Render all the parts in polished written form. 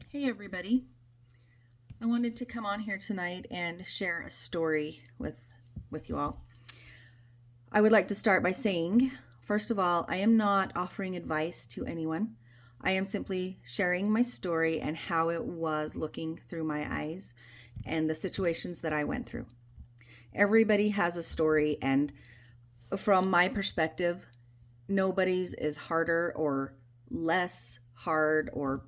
Hey everybody. I wanted to come on here tonight and share a story with you all. I would like to start by saying, first of all, I am not offering advice to anyone. I am simply sharing my story and how it was looking through my eyes and the situations that I went through. Everybody has a story, and from my perspective, nobody's is harder or less hard or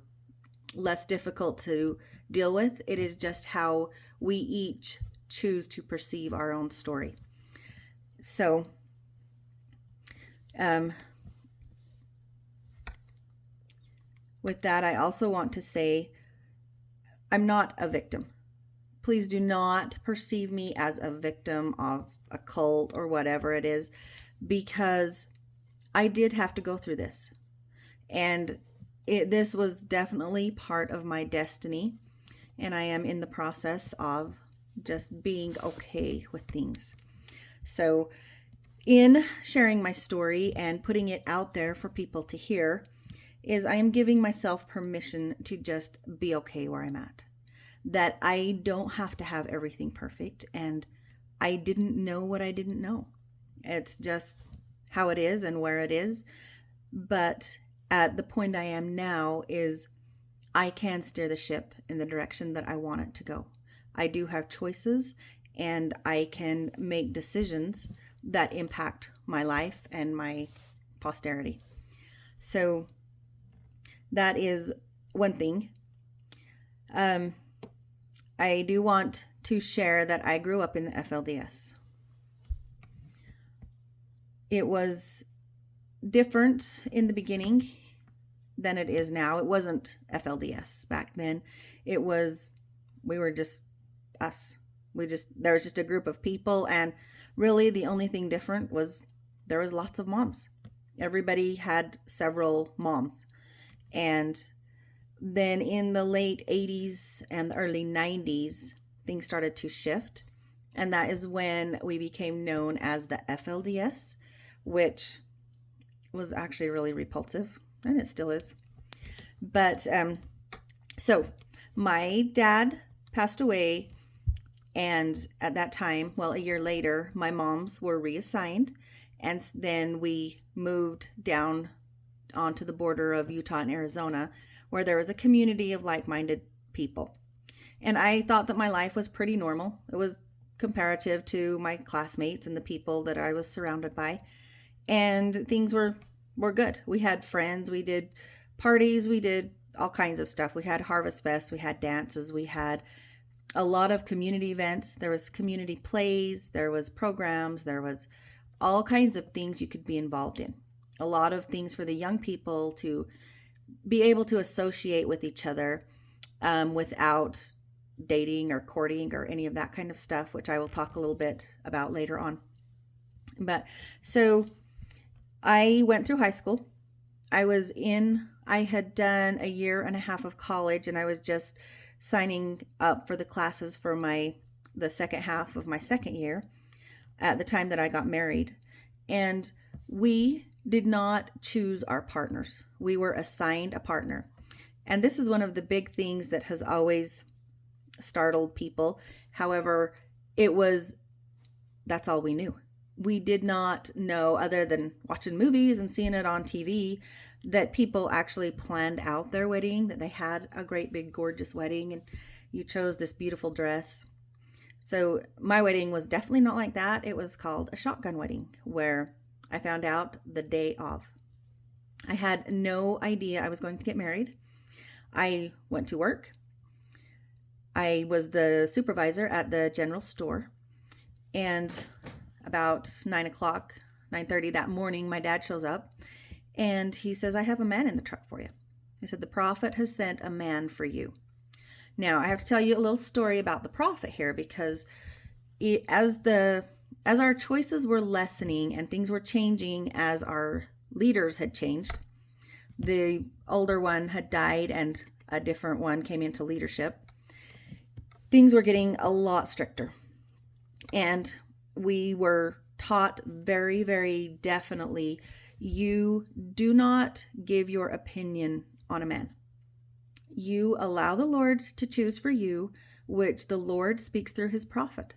less difficult to deal with. It is just how we each choose to perceive our own story. So, um, with that, I also want to say I'm not a victim. Please do not perceive me as a victim of a cult or whatever it is, because I did have to go through this. And this was definitely part of my destiny. And I am in the process of just being okay with things. So, in sharing my story and putting it out there for people to hear, is I am giving myself permission to just be okay where I'm at. That I don't have to have everything perfect, and I didn't know what I didn't know. It's just how it is and where it is. But at the point I am now is I can steer the ship in the direction that I want it to go. I do have choices, and I can make decisions that impact my life and my posterity. So that is one thing. I do want to share that I grew up in the FLDS. It was different in the beginning than it is now. It wasn't FLDS back then. We were just us. There was just a group of people, and really the only thing different was there was lots of moms. Everybody had several moms. And then in the late 80s and the early 90s, things started to shift. And that is when we became known as the FLDS, which was actually really repulsive, and it still is. But so my dad passed away, and at that time, well, a year later, my moms were reassigned, and then we moved down onto the border of Utah and Arizona, where there was a community of like-minded people. And I thought that my life was pretty normal. It was comparative to my classmates and the people that I was surrounded by. And things were good. We had friends, we did parties, we did all kinds of stuff. We had Harvest Fest, we had dances, we had a lot of community events. There was community plays, there was programs, there was all kinds of things you could be involved in. A lot of things for the young people to be able to associate with each other without dating or courting or any of that kind of stuff, which I will talk a little bit about later on. But so I went through high school. I had done a year and a half of college, and I was just signing up for the classes for the second half of my second year at the time that I got married. And we did not choose our partners. We were assigned a partner. And this is one of the big things that has always startled people. However, that's all we knew. We did not know, other than watching movies and seeing it on TV, that people actually planned out their wedding, that they had a great big gorgeous wedding, and you chose this beautiful dress. So my wedding was definitely not like that. It was called a shotgun wedding, where I found out the day of. I had no idea I was going to get married. I went to work. I was the supervisor at the general store, and about 9 o'clock, 9:30 that morning, my dad shows up, and he says, "I have a man in the truck for you." He said, "The prophet has sent a man for you." Now, I have to tell you a little story about the prophet here, because as our choices were lessening and things were changing, as our leaders had changed, the older one had died and a different one came into leadership, things were getting a lot stricter. And we were taught very, very definitely, you do not give your opinion on a man. You allow the Lord to choose for you, which the Lord speaks through his prophet.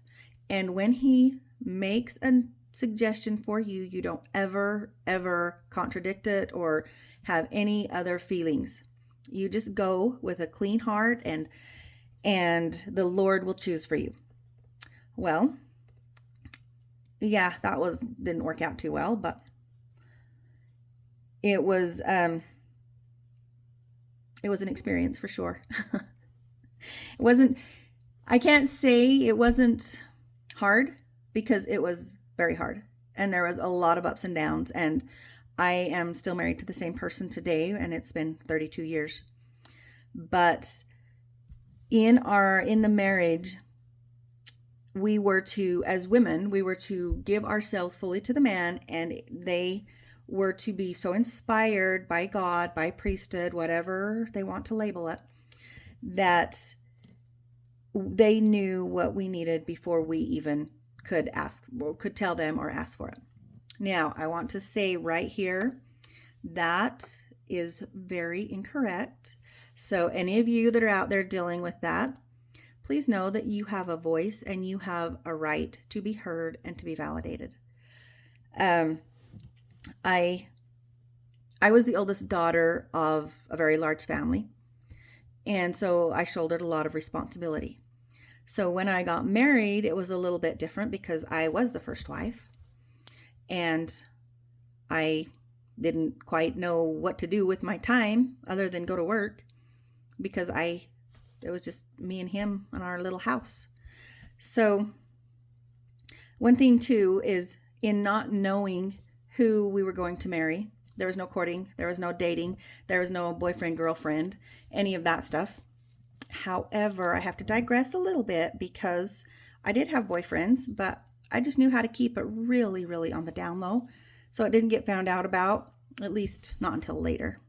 And when he makes a suggestion for you, you don't ever contradict it or have any other feelings. You just go with a clean heart, and the Lord will choose for you. Well, yeah, didn't work out too well, but it was an experience for sure. I can't say it wasn't hard, because it was very hard, and there was a lot of ups and downs, and I am still married to the same person today, and it's been 32 years. But in the marriage, we were to, as women, we were to give ourselves fully to the man, and they were to be so inspired by God, by priesthood, whatever they want to label it, that they knew what we needed before we even could tell them or ask for it. Now, I want to say right here, that is very incorrect. So any of you that are out there dealing with that, please know that you have a voice and you have a right to be heard and to be validated. I was the oldest daughter of a very large family, and so I shouldered a lot of responsibility. So when I got married, it was a little bit different because I was the first wife, and I didn't quite know what to do with my time other than go to work, because it was just me and him in our little house. So one thing too is, in not knowing who we were going to marry, there was no courting, there was no dating, there was no boyfriend, girlfriend, any of that stuff. However, I have to digress a little bit, because I did have boyfriends, but I just knew how to keep it really, really on the down low, so it didn't get found out about, at least not until later,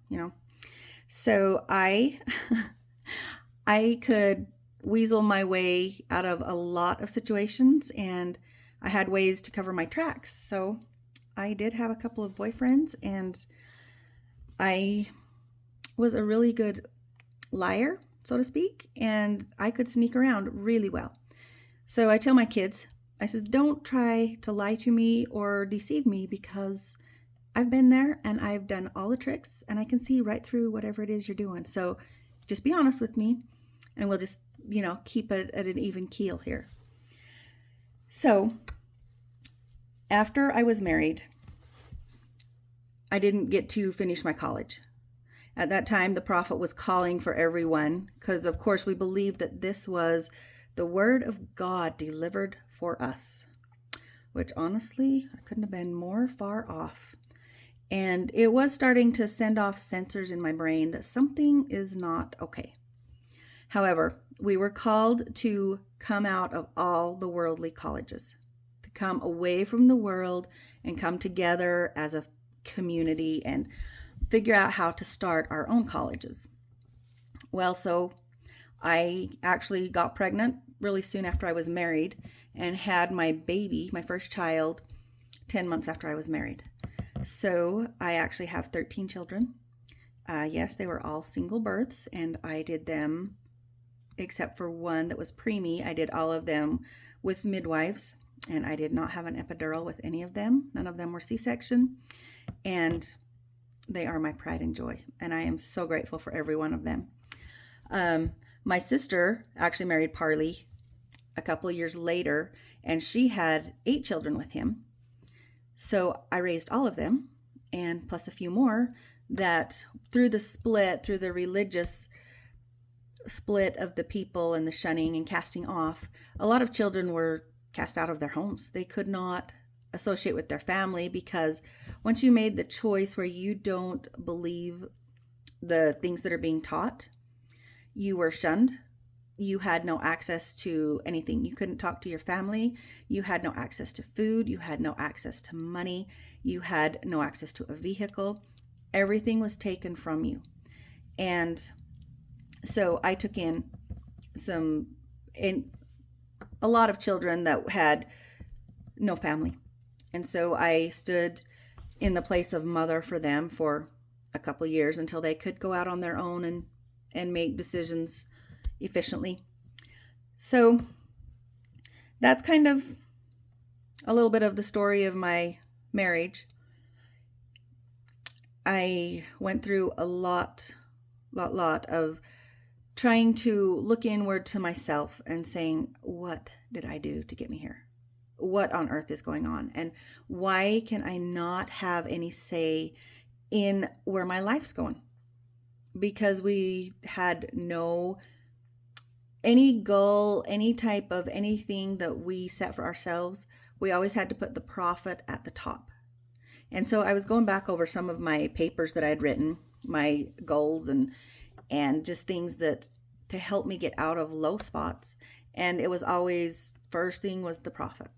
So I could weasel my way out of a lot of situations, and I had ways to cover my tracks. So I did have a couple of boyfriends, and I was a really good liar, so to speak, and I could sneak around really well. So I tell my kids, I said, don't try to lie to me or deceive me, because I've been there and I've done all the tricks, and I can see right through whatever it is you're doing. So just be honest with me, and we'll just, keep it at an even keel here. So after I was married, I didn't get to finish my college. At that time, the prophet was calling for everyone, because of course we believed that this was the word of God delivered for us, which honestly, I couldn't have been more far off. And it was starting to send off sensors in my brain that something is not okay. However, we were called to come out of all the worldly colleges, to come away from the world and come together as a community and figure out how to start our own colleges. Well, so I actually got pregnant really soon after I was married, and had my baby, my first child, 10 months after I was married. So I actually have 13 children. Yes, they were all single births, and I did them, except for one that was preemie, I did all of them with midwives, and I did not have an epidural with any of them. None of them were C-section, and they are my pride and joy, and I am so grateful for every one of them. My sister actually married Parley a couple of years later, and she had 8 children with him. So I raised all of them, and plus a few more, that through the religious split of the people and the shunning and casting off, a lot of children were cast out of their homes. They could not associate with their family, because once you made the choice where you don't believe the things that are being taught, you were shunned. You had no access to anything. You couldn't talk to your family. You had no access to food. You had no access to money. You had no access to a vehicle. Everything was taken from you. And so I took in a lot of children that had no family. And so I stood in the place of mother for them for a couple years until they could go out on their own and make decisions efficiently. So that's kind of a little bit of the story of my marriage. I went through a lot of trying to look inward to myself and saying, what did I do to get me here? What on earth is going on? And why can I not have any say in where my life's going? Because we had any goal, any type of anything that we set for ourselves, we always had to put the profit at the top. And so I was going back over some of my papers that I had written, my goals and just things that to help me get out of low spots. And it was always, first thing was the profit.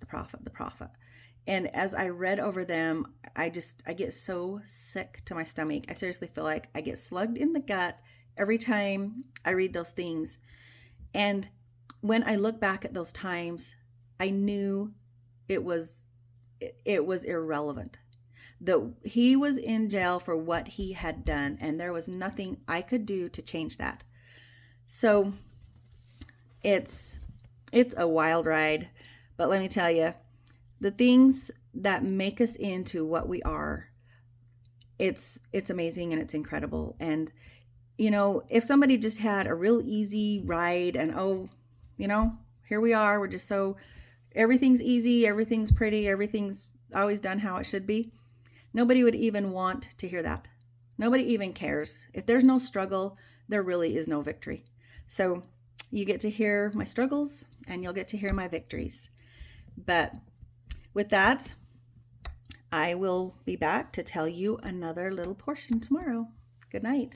And as I read over them, I get so sick to my stomach. I seriously feel like I get slugged in the gut every time I read those things. And when I look back at those times, I knew it was irrelevant. That he was in jail for what he had done, and there was nothing I could do to change that. So it's a wild ride, but let me tell you, the things that make us into what we are, it's amazing and it's incredible. And if somebody just had a real easy ride and here we are, we're just everything's easy, everything's pretty, everything's always done how it should be, nobody would even want to hear that. Nobody even cares. If there's no struggle, there really is no victory. So you get to hear my struggles and you'll get to hear my victories. But with that, I will be back to tell you another little portion tomorrow. Good night.